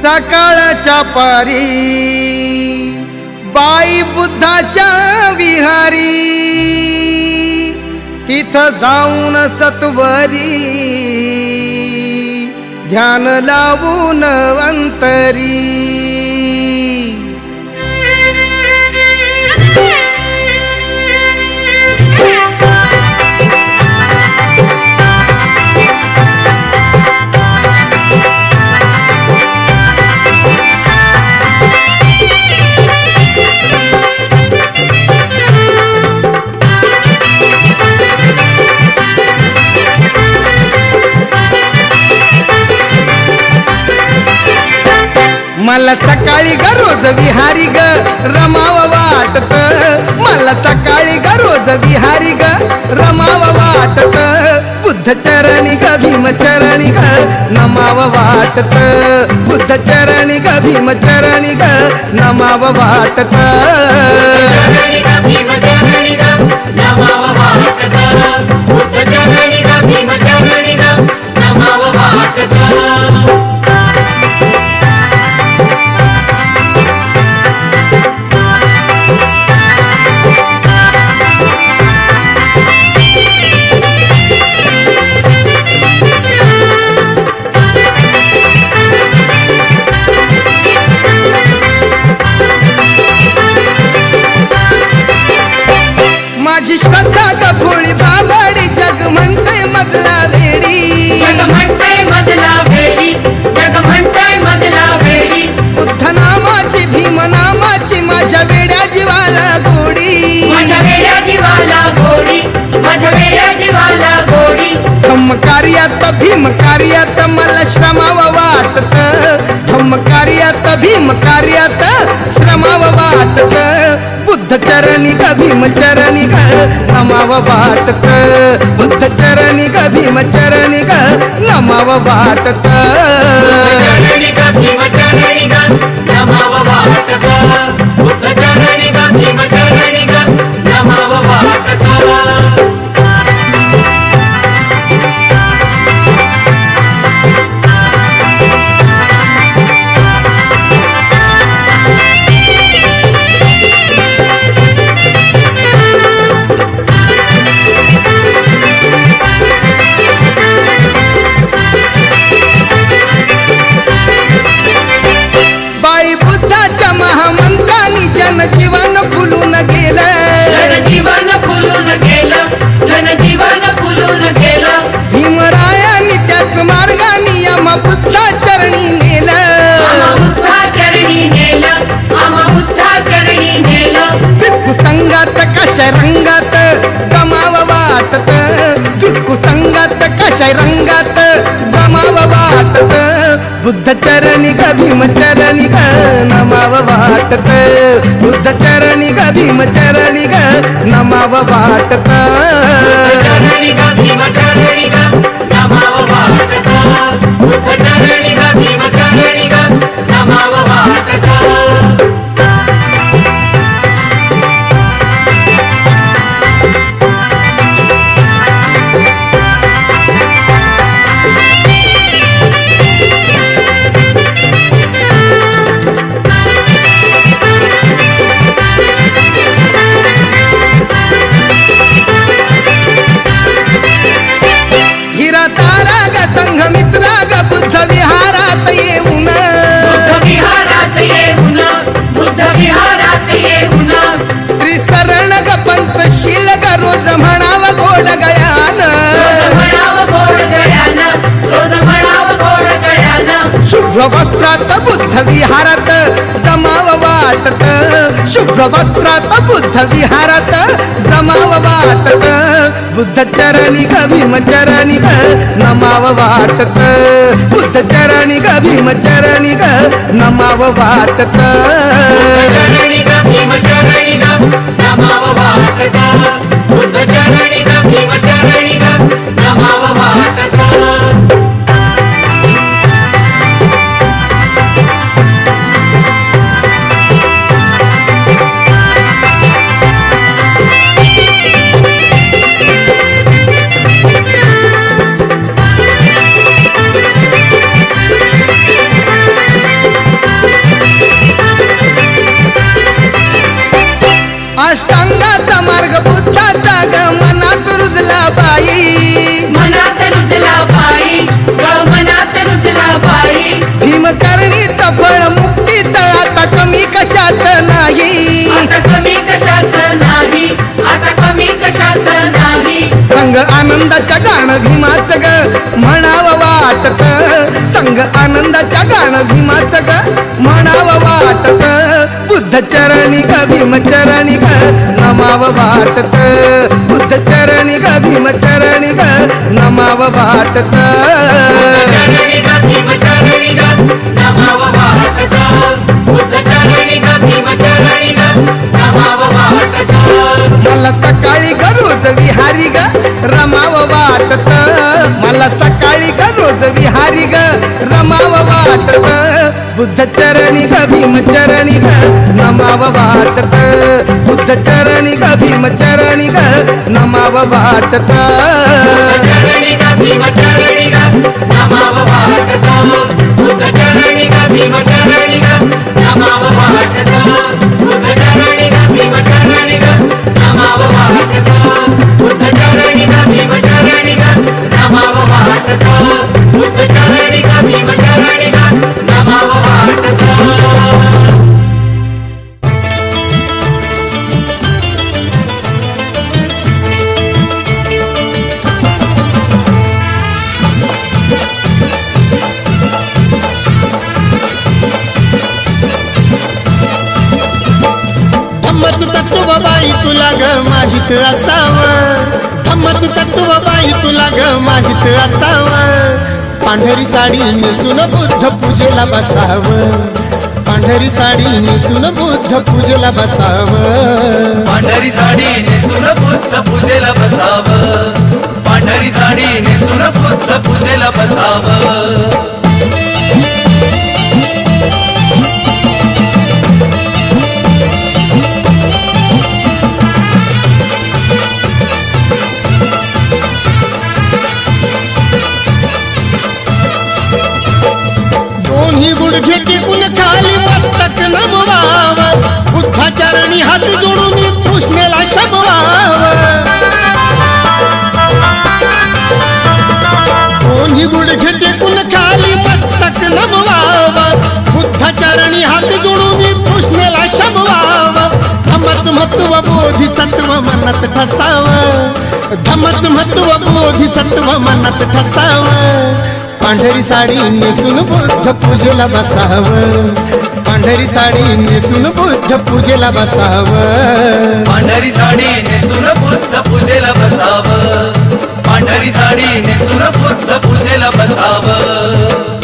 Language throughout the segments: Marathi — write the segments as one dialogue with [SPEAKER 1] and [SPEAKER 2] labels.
[SPEAKER 1] सकाळच्या पारी बाई बुद्धाच्या विहारी, तिथं जाऊन सत्वरी ध्यान लावून अंतरी। मला सकाळी ग रोज विहारी ग रमाव वाटत, मला सकाळी ग रोज विहारी ग रमाव वाटत, बुद्ध चरणी ग भीम चरणी ग नमाव वाटत, बुद्ध चरणी ग भीम चरणी ग नमाव वाटत,
[SPEAKER 2] चरणी ग भीम चरणी ग नमाव वाटत, बुद्ध चरणी ग भीम चरणी ग नमाव वाटत।
[SPEAKER 1] माझी श्रद्धा ग भोळी बाबाडी जग म्हणते मजला वेडी,
[SPEAKER 2] जग म्हणते मजला वेडी, जग म्हणते मजला वेडी,
[SPEAKER 1] बुद्ध नामाची भीम नामाची माझ्या वेड्या जीवाला गोडी,
[SPEAKER 2] माझ्या वेड्या जीवाला गोडी, माझ्या वेड्या जीवाला गोडी।
[SPEAKER 1] धम्म कार्यात भीम कार्यात मला श्रमाव वाटत, धम्म कार्यात भीम कार्यात श्रमाव वाटत, बुद्ध चरणी ग भीम चरणी ग नमाव वाटत, बुद्ध चरणी ग भीम चरणी ग नमाव वाटत,
[SPEAKER 2] चरणी ग भीम चरणी ग नमाव वाटत, बुद्ध चरणी ग भीम चरणी ग नमाव वाटत।
[SPEAKER 1] बाई बुद्धाच्या महामंत्रांनी जनजीवन फुलून गेलं,
[SPEAKER 2] जनजीवन फुलून गेलं, जनजीवन फुलून गेलं,
[SPEAKER 1] भीमरायांनी त्याच मार्गाने आम्हा बुद्धा चरणी नेलं,
[SPEAKER 2] आम्हा बुद्धा चरणी नेलं, आम्हा बुद्धा चरणी नेलं,
[SPEAKER 1] भिक्खू संगात कशा रंगात गमाव वाटत, भिक्खू संगात कशा रंगात गमाव वाटत, बुद्ध चरणी ग भीम चरणी ग नमाव वाटत, बुद्ध चरणी ग भीम चरणी ग नमाव वाटत,
[SPEAKER 2] चरणी ग भीम चरणी ग नमाव वाटत, बुद्ध चरणी ग भीम चरणी ग नमाव वाटत।
[SPEAKER 1] हिरा तारा ग संघ मित्रा ग बुद्ध विहारात येऊन,
[SPEAKER 2] बुद्ध विहारात येऊन, बुद्ध विहारात येऊन,
[SPEAKER 1] त्रिसरण ग पंचशील ग रोज म्हणाव गोड गयान,
[SPEAKER 2] रोज म्हणाव गोड गळ्यानं, रोज म्हणाव गोड गळ्यानं,
[SPEAKER 1] शुभ्र वस्त्रात बुद्ध विहारात जमाव वाटत, शुभ्र वस्त्रात बुद्ध विहारात जमाव वाटत, बुद्ध चरणी ग भीम चरणी ग नमाव वाटत, बुद्ध चरणी ग भीम चरणी ग नमाव वाटत,
[SPEAKER 2] चरणी ग भीम चरणी ग नमाव वाटत, बुद्ध चरणी ग भीम चरणी ग नमाव वाटत।
[SPEAKER 1] वाटत संग आनंदाच्या गाणं भीमाचं ग म्हणावं वाटत बुद्ध चरणी ग भीम चरणी ग नमावं वाटत बुद्ध चरणी ग भीम चरणी ग नमावं वाटत
[SPEAKER 2] चरणी ग भीम चरणी ग नमावं वाटत बुद्ध चरणी ग भीम चरणी ग नमावं वाटत
[SPEAKER 1] मला सकाळी ग रोज विहारी ग रमावं वाटत मला सकाळी ग रोज विहारी ग रमावं वाटत बुद्ध चरणी ग भीम चरणी ग नमावं वाटत बुद्ध चरणी ग भीम चरणी ग नमावं वाटत
[SPEAKER 2] चरणी ग भीम चरणी ग नमावं वाटत बुद्ध चरणी ग भीम चरणी ग नमावं वाटत बुद्ध चरणी ग भीम चरणी ग नमावं वाटत बुद्ध चरणी ग भीम चरणी ग नमावं वाटत बुद्ध चरणी ग भीम चरणी ग नमावं वाटत
[SPEAKER 3] धम्मच तत्व बाई तुला ग माहित असावं धम्मच तत्व बाई तुला ग माहित असावं पांढरी साडी नेसून बुद्ध पूजेला बसावं पांढरी साडी नेसून बुद्ध पूजेला बसावं
[SPEAKER 4] पांढरी साडी नेसून बुद्ध पूजेला बसावं पांढरी साडी नेसून बुद्ध पूजेला बसावं
[SPEAKER 3] दोन्ही गुडघे टेकून खाली मस्तक नमवावं बुद्धाचरणी हात जोडून तृष्णेला शमवावं दोन्ही गुडघे टेकून खाली मस्तक नमवावं बुद्धाचरणी हात जोडून तृष्णेला शमवावं धम्मच महत्व बोधिसत्व मनात ठसावं धम्मच महत्व बोधिसत्व मनात ठसावं पांढरी साडी नेसून बुद्ध पूजेला बसावं पांढरी साडी नेसून बुद्ध पूजेला बसावं
[SPEAKER 4] पांढरी साडी नेसून बुद्ध पूजेला बसावं पांढरी साडी नेसून बुद्ध पूजेला बसावं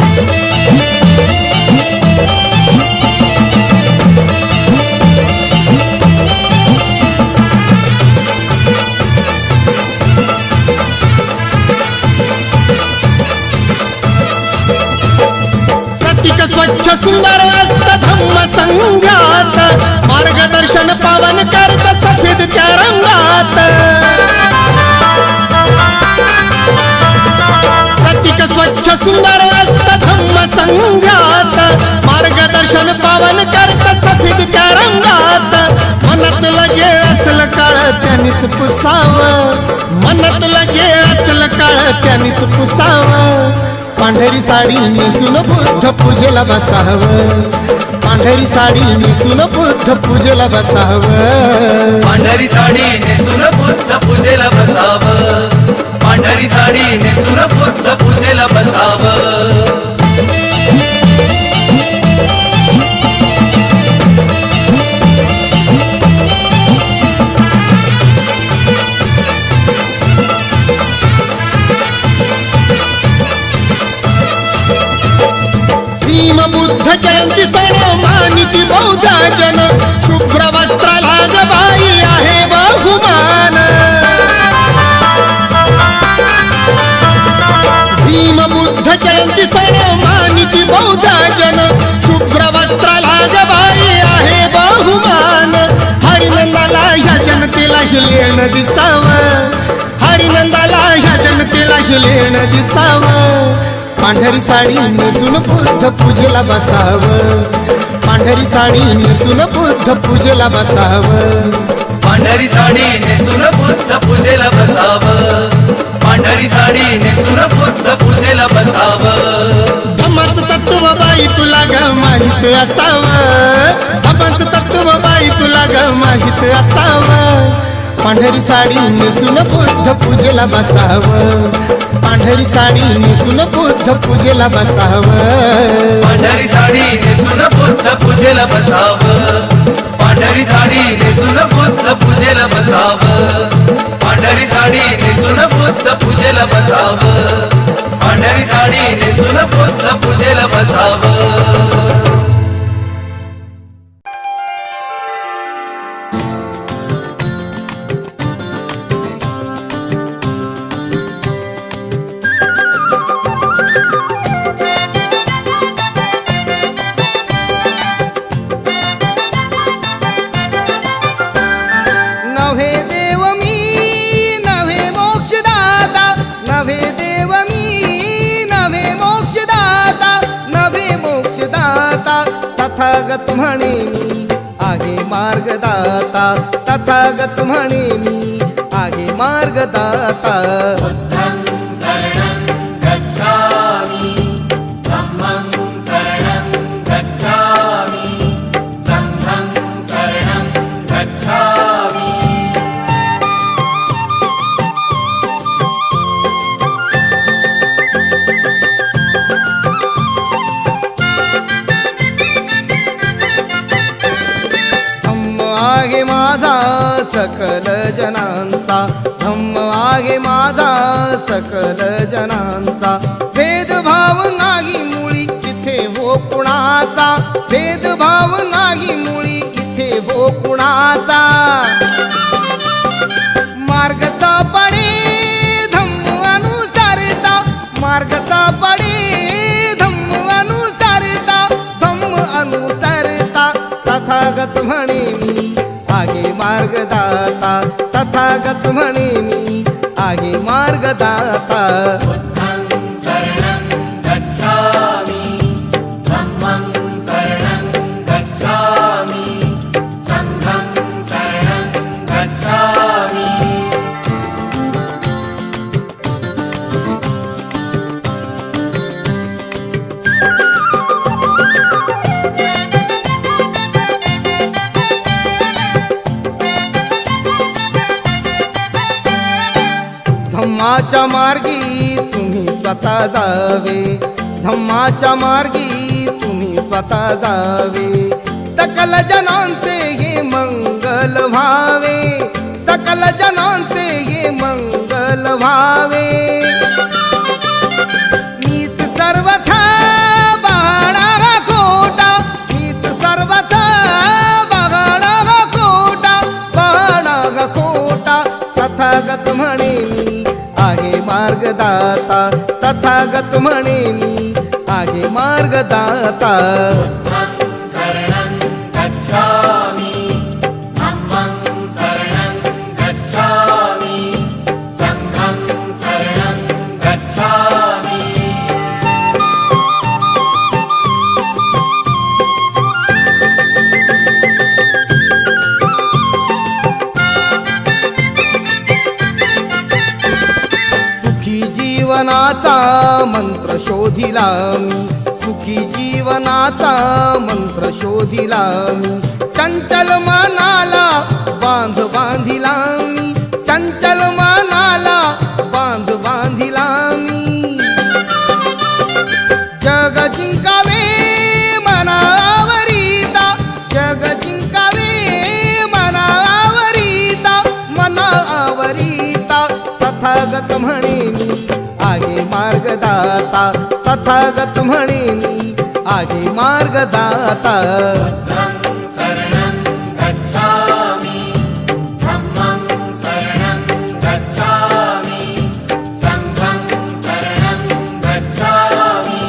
[SPEAKER 3] प्रतीक स्वच्छ सुंदर असत धम्म संघात मार्गदर्शन पावन करत सफेद त्या रंगात प्रतीक स्वच्छ सुंदर असत धम्म संघात मार्गदर्शन पावन करत सफेद त्या रंगात मनातलं जे असलं काळ त्यांनीच पुसावं मनातलं जे असलं काळ त्यांनीच पुसावं पांढरी साडी नेसून बुद्ध पूजेला बसावं पांढरी साडी नेसून बुद्ध पूजेला बसावं
[SPEAKER 4] पांढरी साडी नेसून बुद्ध पूजेला बसावं पांढरी साडी नेसून बुद्ध पूजेला बसावं
[SPEAKER 3] भीम बुद्ध जयंती सण मानिती बौद्ध जन शुभ्र वस्त्राला ग बाई आहे बहुमान भीम बुद्ध जयंती सण मानिती बौद्ध जन शुभ्र वस्त्राला ग बाई आहे बहुमान हरिनंदाला ह्या जनतेला लेणं दिसावं हरिनंदाला ह्या जनतेला लेणं दिसावं पांढरी साडी नेसून बुद्ध पूजेला बसावं पांढरी साडी नेसून बुद्ध पूजेला बसावं
[SPEAKER 4] पांढरी साडी नेसून बुद्ध पूजेला बसावं पांढरी साडी नेसून बुद्ध पूजेला बसावं
[SPEAKER 3] धम्मच तत्व बाई तुला ग माहित असावं धम्मच तत्व बाई तुला ग माहित असावं पांढरी साडी नेसून बुद्ध पूजेला बसावं पांढरी साडी नेसून बुद्ध पूजेला बसावं
[SPEAKER 4] पांढरी साडी नेसून बुद्ध पूजेला बसावं पांढरी साडी नेसून बुद्ध पूजेला बसावं पांढरी साडी नेसून बुद्ध पूजेला बसावं पांढरी साडी नेसून बुद्ध पूजेला बसावं
[SPEAKER 1] नव्हे देव मी नव्हे मोक्षदाता नव्हे देव मी नव्हे मोक्षदाता नव्हे मोक्षदाता तथागत म्हणे मी आहे मार्गदाता तथागत म्हणे मी आहे मार्गदाता
[SPEAKER 2] बुद्धं शरणं गच्छामि धम्मं शरणं गच्छामि संघं शरणं गच्छामि
[SPEAKER 1] धम्म आहे माझा सकल जनांचा धम्म आहे माझा सकल जनांचा भेदभाव नाही मुळी इथे हो कुणाचा भेदभाव नाही मुळी इथे हो कुणाचा मार्ग सापडे धम्म अनुसारता मार्ग सापडे धम्म अनुसारता धम्म अनुसारता तथागत म्हणे मी आहे मार्गदाता तथागत म्हणे मी आहे मार्गदाता
[SPEAKER 2] बुद्धं शरणं गच्छामि धम्मं शरणं गच्छामि संघं शरणं गच्छामि
[SPEAKER 1] धम्माच्या मार्गी तुम्ही स्वतः जावे धम्माच्या मार्गी तुम्ही स्वतः जावे सकल जनांचे हे मंगल व्हावे सकल जनांचे हे मंगल व्हावे मीच सर्वथा बाळा खोटा मीच सर्वथा बाळा खोटा बाळा खोटा तथागत म्हणे मी आहे मार्गदाता तथागत म्हणे मी आहे मार्गदाता
[SPEAKER 2] बुद्धं शरणं गच्छामि धम्मं शरणं गच्छामि संघं शरणं गच्छामि
[SPEAKER 1] सुखी जीवनाचा मंत्र शोधिला मी सुखी जीवनाचा मंत्र शोधिला मी चंचल मनाला बांध बांधिला मी चंचल मनाला बांध बांधिला मी जग जिंकावे मनावरिता जग जिंकावे मनावरिता मनावरिता तथागत म्हणे मी आहे मार्गदाता तथागत म्हणे मी आहे मार्गदाता
[SPEAKER 2] बुद्धं शरणं गच्छामि धम्मं शरणं गच्छामि संघं शरणं गच्छामि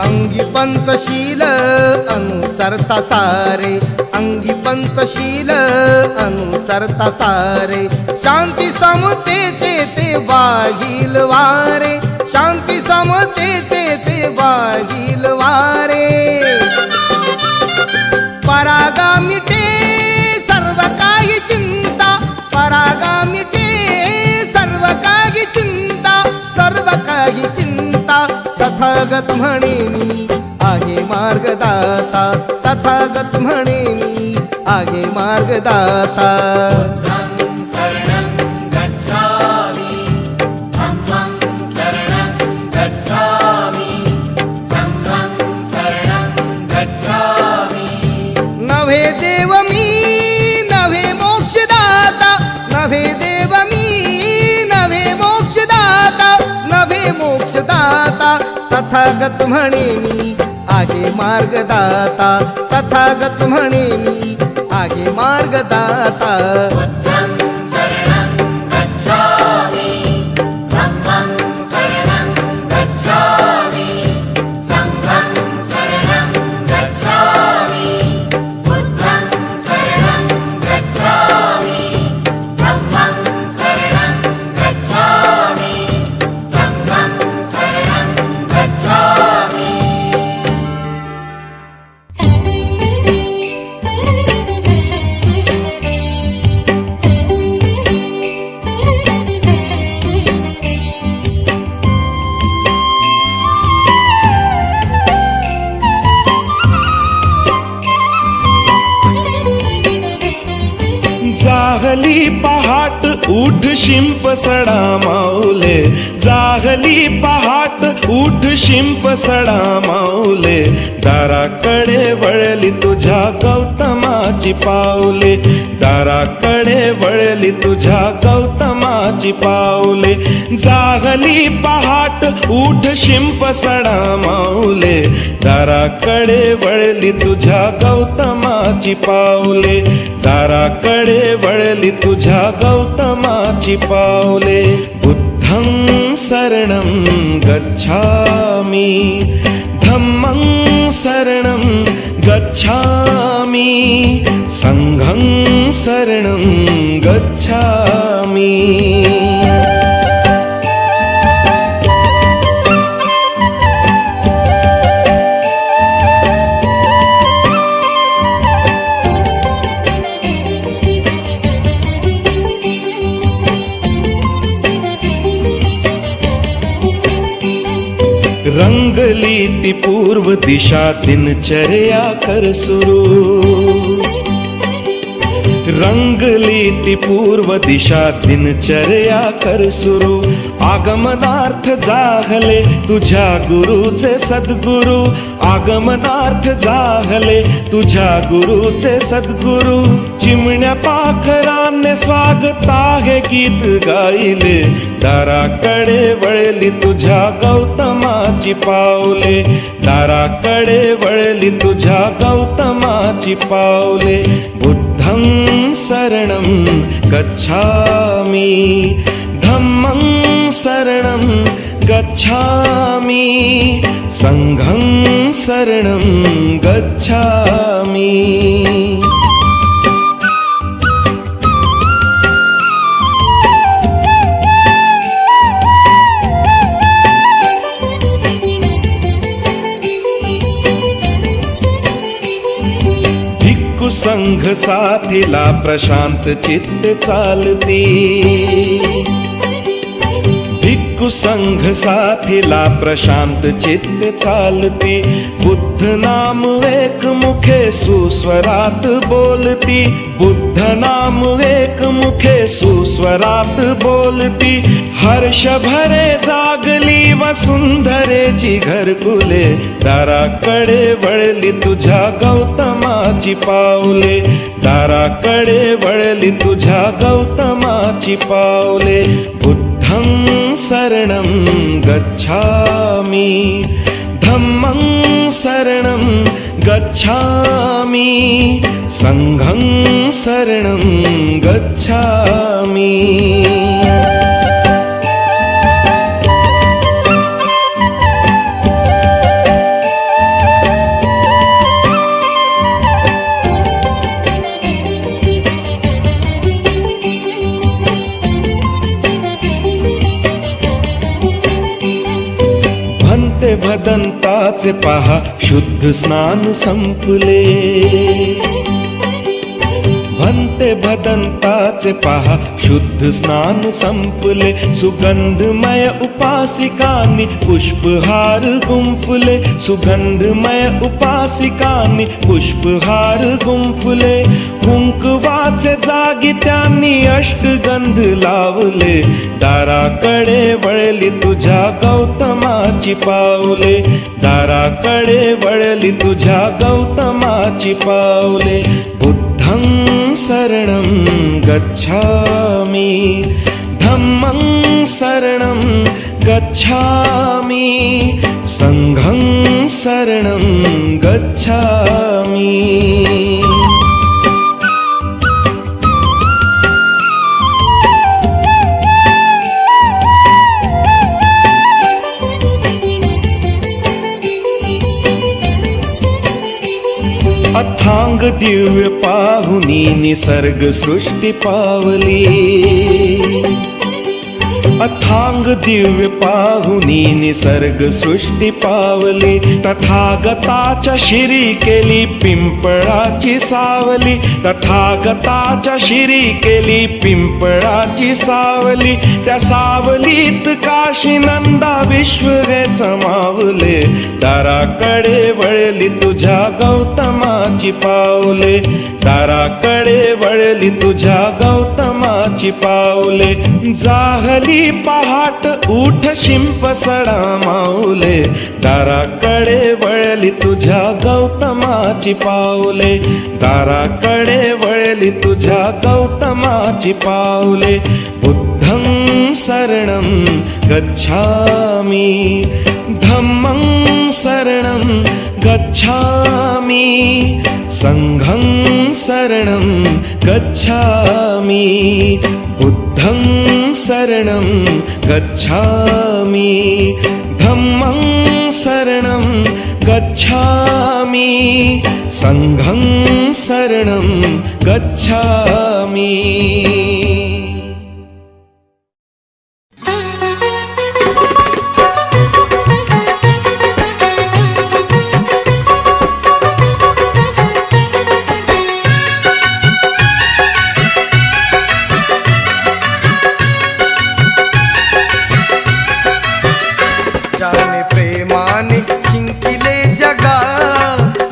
[SPEAKER 1] अंगी पंचशील अनुसरता सारे अंगी पंचशील अनुसरता सारे शांती समतेचे ते वाहील वारे शांती समतेचे ते वाहील वारे परागा मिटे सर्व काही चिंता तथागत म्हणे मी आहे मार्गदाता, तथागत म्हणे मी आहे मार्गदाता.
[SPEAKER 2] बुद्धं शरणं गच्छामि, धम्मं शरणं गच्छामि, संघं शरणं गच्छामि.
[SPEAKER 1] नव्हे देव मी नव्हे मोक्षदाता, नव्हे देव मी नव्हे मोक्षदाता, नव्हे मोक्षदाता. तथागत म्हणे मी आहे मार्गदाता, तथागत म्हणे मी आहे मार्गदाता.
[SPEAKER 2] बुद्धं शरणं गच्छामि, धम्मं शरणं गच्छामि, संघं शरणं गच्छामि. बुद्धं शरणं गच्छामि, धम्मं शरणं गच्छामि, संघं शरणं गच्छामि.
[SPEAKER 5] जागली पहाट उठ शिंप सडा माऊले, जागली पहाट उठ शिंप सडा माऊले. दाराकडे वळली तुझ्या गौतमाची पावले, दाराकडे वळली तुझ्या गौतमाची पावले. जागली पहाट उठ शिंप सडा माऊले, दाराकडे वळली तुझ्या गौतमाची पावले, दाराकडे वळली तुझ्या गौतमाची पावले. बुद्धं शरणं गच्छामि, धम्मं शरणं गच्छामि, संघं शरणं गच्छामि. रंगली ती पूर्व दिशा दिनचर्या कर सुरू, रंगली ती पूर्व दिशा दिनचर्या कर सुरू. आगमनार्थ जाहले तुझ्या गुरुचे सद्गुरु, आगमनार्थ जाहले तुझ्या गुरुचे सद्गुरु. चिमण्या पाखराने स्वागत आहे गीत गायले, दाराकडे वळली तुझ्या गौतमाची पावले, दाराकडे वळली तुझ्या गौतमाची पावले. बुद्धं शरणं गच्छामि, धम्मं शरणं गच्छामि, संघं शरणं गच्छामि. भिक्खू संघ साथीला प्रशांत चित्त चालती, भिक्खू संघ साथीला प्रशांत चित्त चालती. बुद्ध नाम एक मुखे सुस्वरात बोलती, बुद्ध नाम एक मुखे सुस्वरात बोलती. हर्ष भरे जागली वसुंधरेची घरकुले, दाराकडे वळली तुझ्या गौतमाची पावले, दाराकडे वळली तुझ्या गौतमाची पावले. बुद्धं शरणं गच्छामि, धम्मं शरणं गच्छामि, संघं शरणं गच्छामि. भंते भदंताचे पहा शुद्ध स्नान संपले, म्हणते भदंताचे पहा शुद्ध स्नान संपले, सुगंधमय उपासिकांनी पुष्पहार गुंफले, सुगंधमय उपासिकांनी पुष्पहार गुंफले, कुंकवाचे जागी त्यांनी अष्टगंध लावले, दाराकडे वळली तुझ्या गौतमाची पावले, दाराकडे वळली तुझ्या गौतमाची पावले. बुद्धं शरणं गच्छामि, धम्मं शरणं गच्छामि, संघं शरणं गच्छामि. अथांग दिव्य पाहुनी निसर्ग सृष्टी पावली, अथांग दिव्य पाहुनी निसर्ग सृष्टी पावली, तथागताच्या शिरी केली पिंपळाची सावली, तथागताच्या शिरी केली पिंपळाची सावली, त्या सावलीत काशी नंदा विश्व हे समावले, दाराकडे वळली तुझ्या गौतमाची पावले, दाराकडे वळली तुझ्या गौतमाची पावले. जाहली पहाट उठ शिंप सडा माऊले, दाराकडे वळली तुझ्या गौतमाची पावले, दाराकडे वळली तुझ्या गौतमाची पावले. बुद्धं शरणं गच्छामि, धम्मं शरणं गच्छामि, संघं शरणं गच्छामि. बुद्धं शरणं गच्छामि, धम्मं शरणं गच्छामि, संघं शरणं गच्छामि.
[SPEAKER 1] ज्याने प्रेमाने जिंकिले जगा,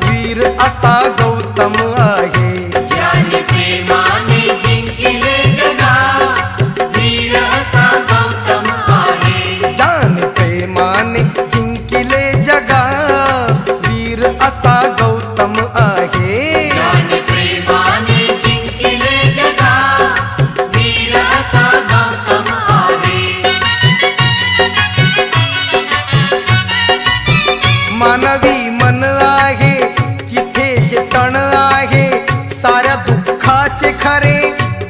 [SPEAKER 1] वीर असा गौतम आहे.
[SPEAKER 2] ज्याने प्रेमाने जिंकले जगा, वीर असा गौतम आहे.
[SPEAKER 1] ज्याने प्रेमाने जिंकिले जगा, वीर असा गौतम आहे.
[SPEAKER 2] ज्याने प्रेमाने जिंकले जगा, वीर असा गौतम आहे.
[SPEAKER 1] मानवी मन आहे तिथे जे तण आहे, साऱ्या दुःखाचे खरे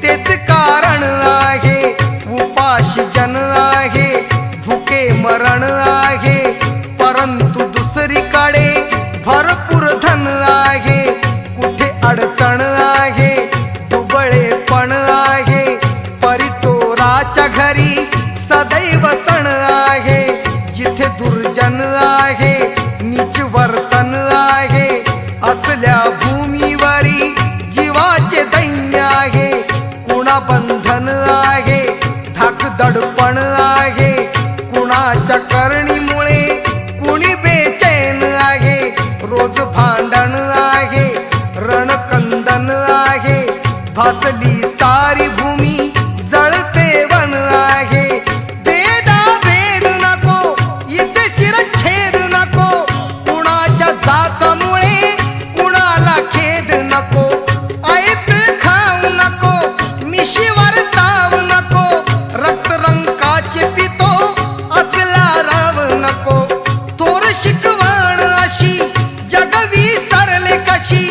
[SPEAKER 1] तेच कारण आहे. उपाशी जन आहे, भुके मरण आहे, परंतु दुसरीकडे भरपूर धन आहे. कुठे अडचण आहे, दुबळेपण आहे, परितोराच्या घरी सदैव सण आहे. जिथे दुर्जन आहे, नीच वर्तन आहे, असल्या भूमीवरी जीवाचे दैन्य आहे. कुणा बंधन आहे, धाक दडपण आहे, कुणाच्या करणीमुळे कुणी बेचैन आहे. रोज भांडण आहे, रणकंदन आहे, भासली सारी भूमी जळते वन आहे. भेदा भेद नको, इथे शिरच्छेद नको, कुणाच्या जातामुळे कुणाला खेद नको. ऐत खाऊ नको, मिशीवर चाव नको, रक्तरंकाचे पितो असला राव नको. थोर शिकवण अशी जगवी सरले कशी,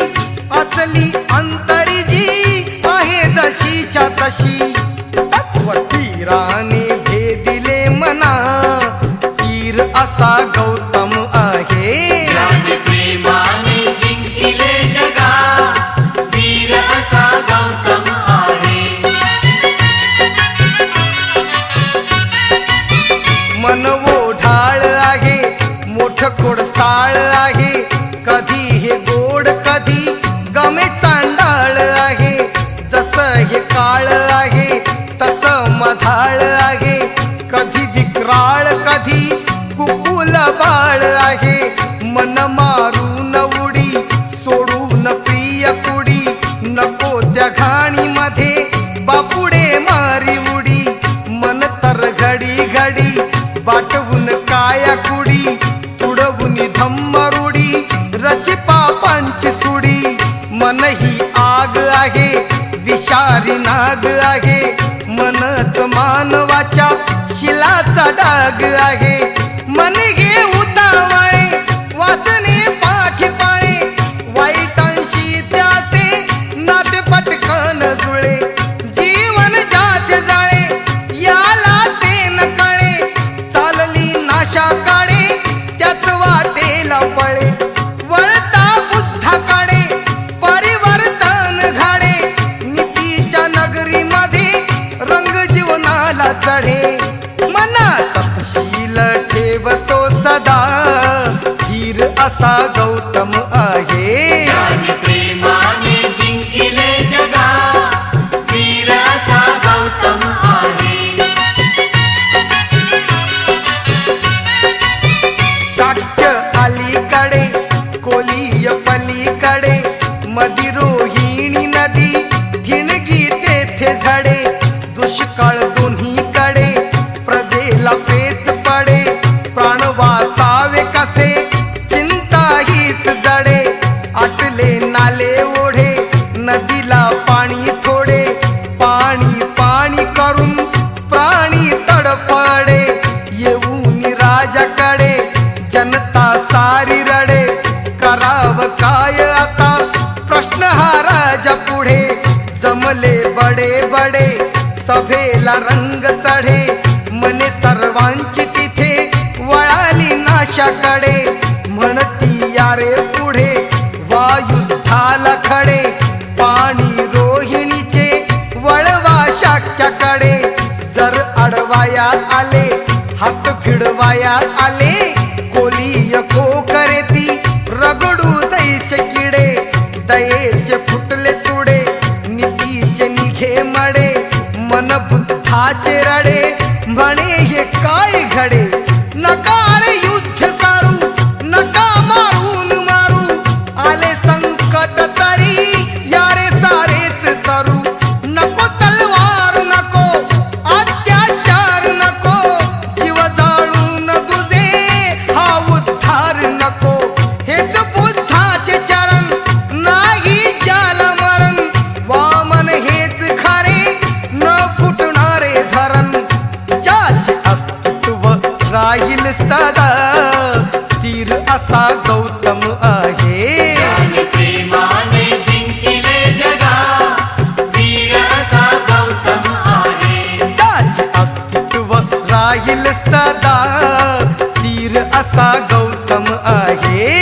[SPEAKER 1] असली अंतरी जी आहे जशीच्या तशी. तत्वतीराने भेदिले मना, तीर असा गौतम आहे.
[SPEAKER 2] ज्याने प्रेमाने जिंकले जगा, वीर असा गौतम आहे.
[SPEAKER 1] मन ओढाळ आहे, मोठ खोडसाळ आहे, कधी हे गोड कधी गमे चांडाळ आहे. ढाळ आहे, कधी विक्राळ कधी कुकुल बाळ आहे. मन मारून उडी सोडून प्रिय कुडी, नको त्या घाणीमध्ये बापुडे मारी उडी. मन तर घडी घडी वाटवून काया कुडी, तुडवून धम्मरुडी रची पापांची सुडी. मन ही आग आहे विषारी नाग आहे, मनच मानवाच्या शिलाचा डाग आहे. मन घे उतावळे वासने पाठी पाळे, वाईटांशी त्याचे नाते पटकन जुळे. जीवन ज्याचे जाळे याला ते न कळे, चालली नाशाकडे त्याच वाटेला पळे. वळता बुद्धाकडे परिवर्तन घाडे, नीतीच्या नगरीमध्ये रंग जीवनाला चढे. मना सतशील ठेवतो सदा, धीर असा गौतम आहे.
[SPEAKER 2] ज्याने प्रेमाने जिंकिले जगा, वीर असा गौतम आहे.
[SPEAKER 1] शाक्य अलीकडे कोलीय पलीकडे, मदी रोहिणी नदी ठिणगी तेथे झडे. दुष्काळ दोन्हीकडे प्रजेला पेच पडे, प्राण वाचावे कसे चिंता हीच जडे. आटले नाले ओढे नदीला पाणी थोडे, पाणी पाणी करून प्राणी तडफडे. येऊन राजाकडे जनता सारी रडे, कराव काय आता प्रश्न हा राजा पुढे. जमले बडे बडे सभेला रंग चढे, मने सर्वांची तिथे वळाली नाशाकडे. म्हणती यारे पुढे वायुद्धाला खडे, पाणी रोहिणीचे वळवा शाक्याकडे. जर अडवाया आले हात भिडवाया आले, कोलीय को करे ती रगडू दैसे किडे. दयेचे फुटले तुडे नीतीचे निघे मडे, मन बुद्धाचे रडे म्हणे हे काय घडे. नका रे युद्ध करू नका मारून मारू, आले संकट तरी यारे सारेच करू. नको तलवार नको अत्याचार नको, जीव जाळून तुझे हा उद्धार नको. हेच बुद्धाचे चरण नाही ज्याला मरण, वामन हेच खरे न फुटणारे धरण. ज्याचे अस्तित्व राहील सदा, स्थिर असा गौतम आहे.
[SPEAKER 2] ज्याने प्रेमाने जिंकिले जगा, वीर असा गौतम आहे.
[SPEAKER 1] ज्याचे अस्तित्व राहील सदा, स्थिर असा गौतम आहे.